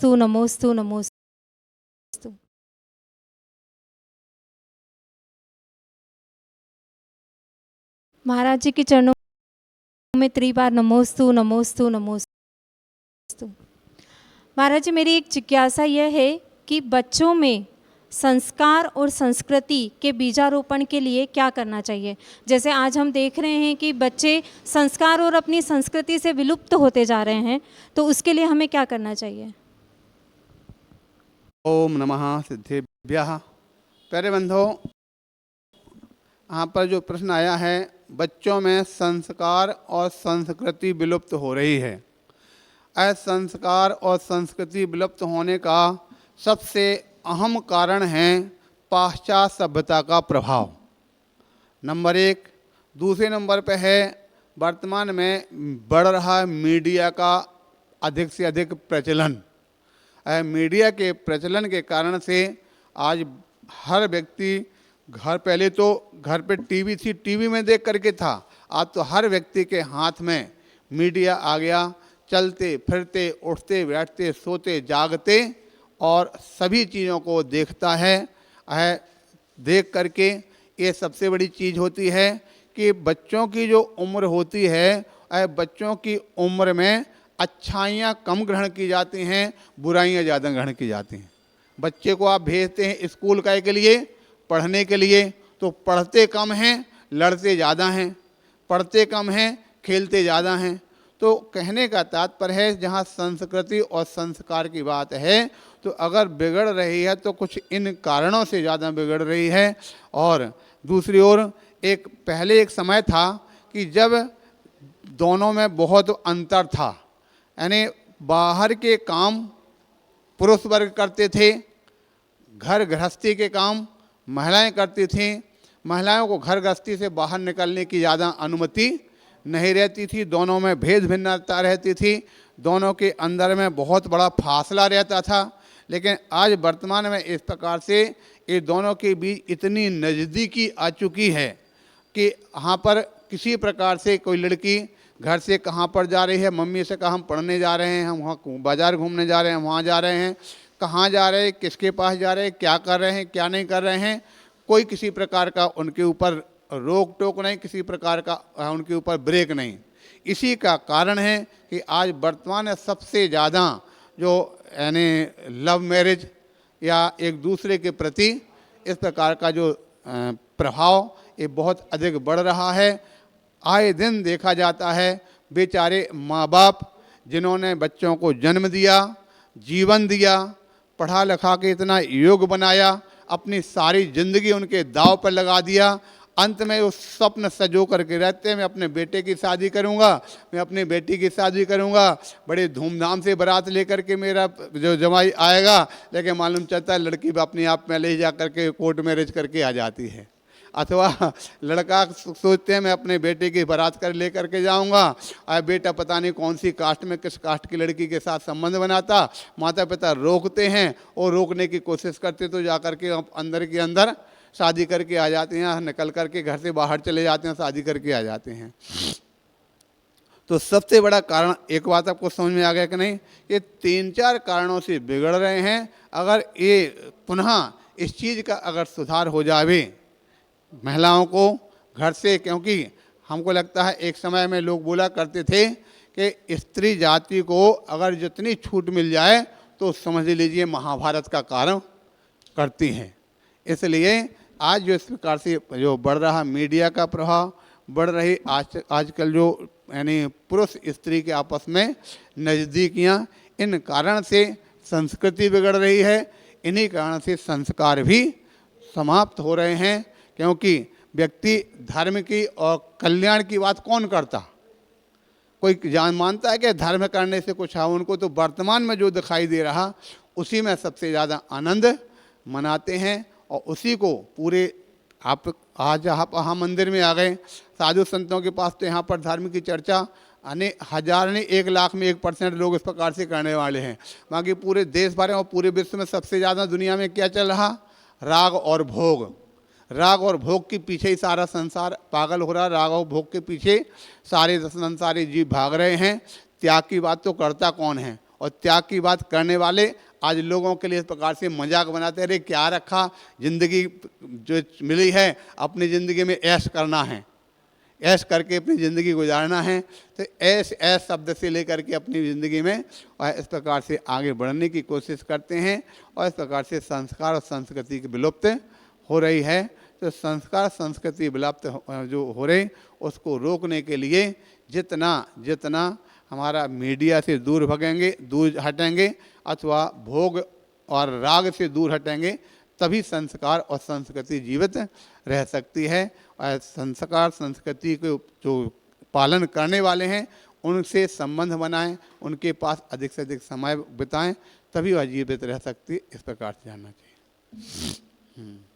नमोस्तु नमोस्तु नमोस्तु। महाराज जी के चरणों में त्रिबार नमोस्तु नमोस्तु नमोस्तु। महाराज जी, मेरी एक जिज्ञासा यह है कि बच्चों में संस्कार और संस्कृति के बीजारोपण के लिए क्या करना चाहिए। जैसे आज हम देख रहे हैं कि बच्चे संस्कार और अपनी संस्कृति से विलुप्त होते जा रहे हैं, तो उसके लिए हमें क्या करना चाहिए। ओम नमः सिद्धेभ्यः। प्यारे बंधो, यहाँ पर जो प्रश्न आया है, बच्चों में संस्कार और संस्कृति विलुप्त हो रही है। असंस्कार और संस्कृति विलुप्त होने का सबसे अहम कारण है पाश्चात्य सभ्यता का प्रभाव, नंबर एक। दूसरे नंबर पे है वर्तमान में बढ़ रहा मीडिया का अधिक से अधिक प्रचलन। मीडिया के प्रचलन के कारण से आज हर व्यक्ति घर, पहले तो घर पे टीवी थी, टीवी में देख करके था, आज तो हर व्यक्ति के हाथ में मीडिया आ गया। चलते फिरते, उठते बैठते, सोते जागते और सभी चीज़ों को देखता है। देख करके ये सबसे बड़ी चीज़ होती है कि बच्चों की जो उम्र होती है, बच्चों की उम्र में अच्छाइयाँ कम ग्रहण की जाती हैं, बुराइयाँ ज़्यादा ग्रहण की जाती हैं। बच्चे को आप भेजते हैं स्कूल का के लिए, पढ़ने के लिए, तो पढ़ते कम हैं, लड़ते ज़्यादा हैं, पढ़ते कम हैं, खेलते ज़्यादा हैं। तो कहने का तात्पर्य है, जहाँ संस्कृति और संस्कार की बात है, तो अगर बिगड़ रही है तो कुछ इन कारणों से ज़्यादा बिगड़ रही है। और दूसरी ओर पहले एक समय था कि जब दोनों में बहुत अंतर था, यानी बाहर के काम पुरुष वर्ग करते थे, घर गृहस्थी के काम महिलाएं करती थीं। महिलाओं को घर गृहस्थी से बाहर निकलने की ज़्यादा अनुमति नहीं रहती थी, दोनों में भेद भिन्नता रहती थी, दोनों के अंदर में बहुत बड़ा फासला रहता था। लेकिन आज वर्तमान में इस प्रकार से ये दोनों के बीच इतनी नज़दीकी आ चुकी है कि यहाँ पर किसी प्रकार से कोई लड़की घर से कहाँ पर जा रही है, मम्मी से कहा हम पढ़ने जा रहे हैं, हम वहाँ बाज़ार घूमने जा रहे हैं, वहाँ जा रहे हैं, कहाँ जा रहे हैं, किसके पास जा रहे हैं, क्या कर रहे हैं, क्या नहीं कर रहे हैं, कोई किसी प्रकार का उनके ऊपर रोक टोक नहीं, किसी प्रकार का उनके ऊपर ब्रेक नहीं। इसी का कारण है कि आज वर्तमान में सबसे ज़्यादा जो यानी लव मैरिज या एक दूसरे के प्रति इस प्रकार का जो प्रभाव ये बहुत अधिक बढ़ रहा है। आए दिन देखा जाता है बेचारे माँ बाप जिन्होंने बच्चों को जन्म दिया, जीवन दिया, पढ़ा लिखा के इतना योग्य बनाया, अपनी सारी ज़िंदगी उनके दांव पर लगा दिया, अंत में उस स्वप्न सजो करके रहते हैं, मैं अपने बेटे की शादी करूंगा, मैं अपनी बेटी की शादी करूंगा, बड़े धूमधाम से बारात लेकर के मेरा जो जमाई आएगा, लेकिन मालूम चलता है लड़की अपने आप में ले जा करके कोर्ट मैरिज करके आ जाती है। अथवा लड़का सोचते हैं मैं अपने बेटे की बारात कर ले करके जाऊंगा, और बेटा पता नहीं कौन सी कास्ट में किस कास्ट की लड़की के साथ संबंध बनाता, माता पिता रोकते हैं और रोकने की कोशिश करते तो जा करके अंदर के अंदर शादी करके आ जाते हैं, निकल करके घर से बाहर चले जाते हैं, शादी करके आ जाते हैं। तो सबसे बड़ा कारण, एक बात आपको समझ में आ गया कि नहीं, ये 3-4 कारणों से बिगड़ रहे हैं। अगर ये पुनः इस चीज़ का अगर सुधार हो जावे महिलाओं को घर से, क्योंकि हमको लगता है एक समय में लोग बोला करते थे कि स्त्री जाति को अगर जितनी छूट मिल जाए तो समझ लीजिए महाभारत का कारण करती हैं। इसलिए आज जो इस प्रकार से जो बढ़ रहा मीडिया का प्रभाव, बढ़ रही आजकल जो यानी पुरुष स्त्री के आपस में नज़दीकियाँ, इन कारण से संस्कृति बिगड़ रही है, इन्हीं कारण से संस्कार भी समाप्त हो रहे हैं। क्योंकि व्यक्ति धर्म की और कल्याण की बात कौन करता, कोई जान मानता है कि धर्म करने से कुछ है, उनको तो वर्तमान में जो दिखाई दे रहा उसी में सबसे ज़्यादा आनंद मनाते हैं और उसी को पूरे आप आज यहाँ मंदिर में आ गए, साधु संतों के पास, तो यहाँ पर धर्म की चर्चा हजार नहीं 1 लाख में 1% लोग इस प्रकार से करने वाले हैं। बाकी पूरे देश भर और पूरे विश्व में सबसे ज़्यादा दुनिया में क्या चल रहा, राग और भोग। राग और भोग के पीछे ही सारा संसार पागल हो रहा है, राग और भोग के पीछे सारे संसारी जीव भाग रहे हैं। त्याग की बात तो करता कौन है, और त्याग की बात करने वाले आज लोगों के लिए इस प्रकार से मजाक बनाते, अरे क्या रखा, जिंदगी जो मिली है अपनी ज़िंदगी में ऐश करना है, ऐश करके अपनी ज़िंदगी गुजारना है। तो ऐश ऐश शब्द से लेकर के अपनी ज़िंदगी में और इस प्रकार से आगे बढ़ने की कोशिश करते हैं और इस प्रकार से संस्कार और संस्कृति की विलुप्त हो रही है। तो संस्कार संस्कृति विलुप्त जो हो रही उसको रोकने के लिए जितना जितना हमारा मीडिया से दूर भगेंगे, दूर हटेंगे अथवा भोग और राग से दूर हटेंगे, तभी संस्कार और संस्कृति जीवित रह सकती है। और संस्कार संस्कृति के जो पालन करने वाले हैं उनसे संबंध बनाएं, उनके पास अधिक से अधिक समय बिताएं, तभी वह जीवित रह सकती है। इस प्रकार से जानना चाहिए।